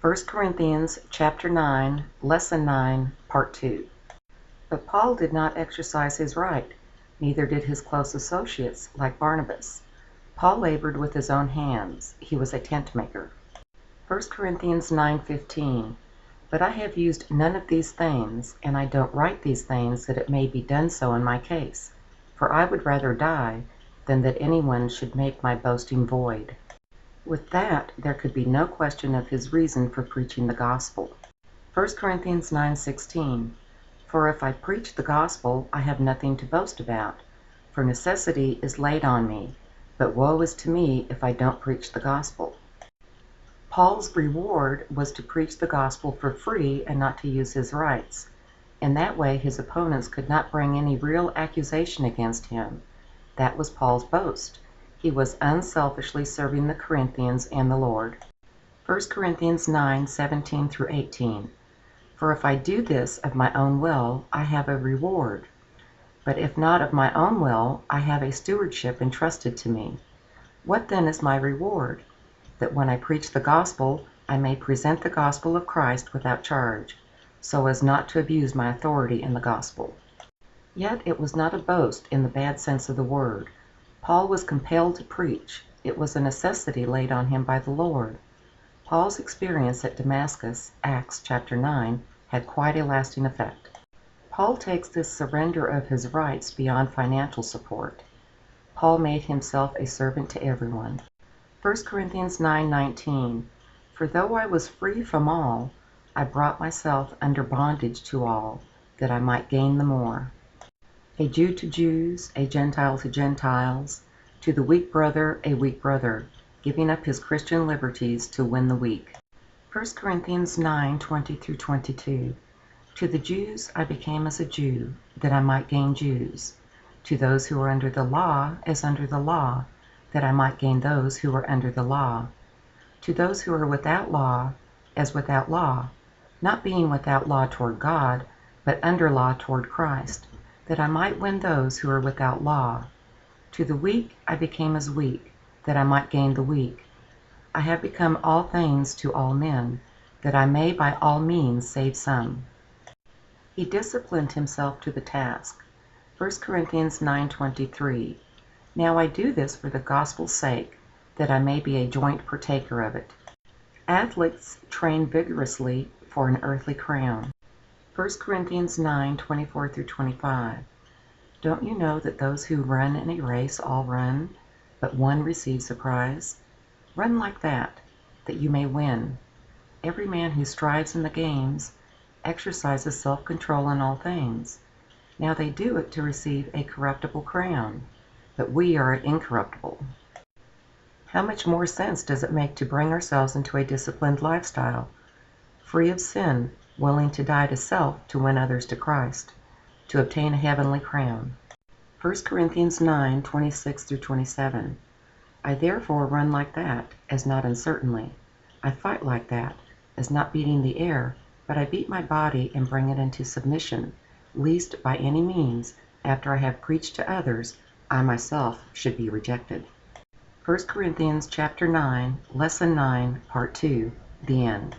1 Corinthians chapter 9, lesson 9, part 2. But Paul did not exercise his right, neither did his close associates like Barnabas. Paul labored with his own hands. He was a tent maker. 1 Corinthians 9:15. But I have used none of these things, and I don't write these things that it may be done so in my case. For I would rather die than that anyone should make my boasting void. With that, there could be no question of his reason for preaching the gospel. 1 Corinthians 9:16. For if I preach the gospel, I have nothing to boast about, for necessity is laid on me, but woe is to me if I don't preach the gospel. Paul's reward was to preach the gospel for free and not to use his rights. In that way, his opponents could not bring any real accusation against him. That was Paul's boast. He was unselfishly serving the Corinthians and the Lord. 1 Corinthians 9:17 through 18. For if I do this of my own will, I have a reward. But if not of my own will, I have a stewardship entrusted to me. What then is my reward? That when I preach the gospel, I may present the gospel of Christ without charge, so as not to abuse my authority in the gospel. Yet it was not a boast in the bad sense of the word. Paul was compelled to preach. It was a necessity laid on him by the Lord. Paul's experience at Damascus, Acts chapter 9, had quite a lasting effect. Paul takes this surrender of his rights beyond financial support. Paul made himself a servant to everyone. 1 Corinthians 9:19. For though I was free from all, I brought myself under bondage to all, that I might gain the more. A Jew to Jews, a Gentile to Gentiles, to the weak brother, a weak brother, giving up his Christian liberties to win the weak. 1 Corinthians 9:20 through 22. To the Jews I became as a Jew, that I might gain Jews. To those who are under the law, as under the law, that I might gain those who are under the law. To those who are without law, as without law, not being without law toward God, but under law toward Christ, that I might win those who are without law. To the weak I became as weak, that I might gain the weak. I have become all things to all men, that I may by all means save some. He disciplined himself to the task. 1 Corinthians 9:23. Now I do this for the gospel's sake, that I may be a joint partaker of it. Athletes train vigorously for an earthly crown. 1 Corinthians 9:24 through 25. Don't you know that those who run in a race all run, but one receives a prize? Run like that you may win. Every man who strives in the games exercises self-control in all things. Now they do it to receive a corruptible crown, but we are incorruptible. How much more sense does it make to bring ourselves into a disciplined lifestyle, free of sin, willing to die to self to win others to Christ, to obtain a heavenly crown? 1 Corinthians 9:26 through 27. I therefore run like that, as not uncertainly. I fight like that, as not beating the air, but I beat my body and bring it into submission, lest by any means, after I have preached to others, I myself should be rejected. 1 Corinthians chapter 9, lesson 9, part 2, the end.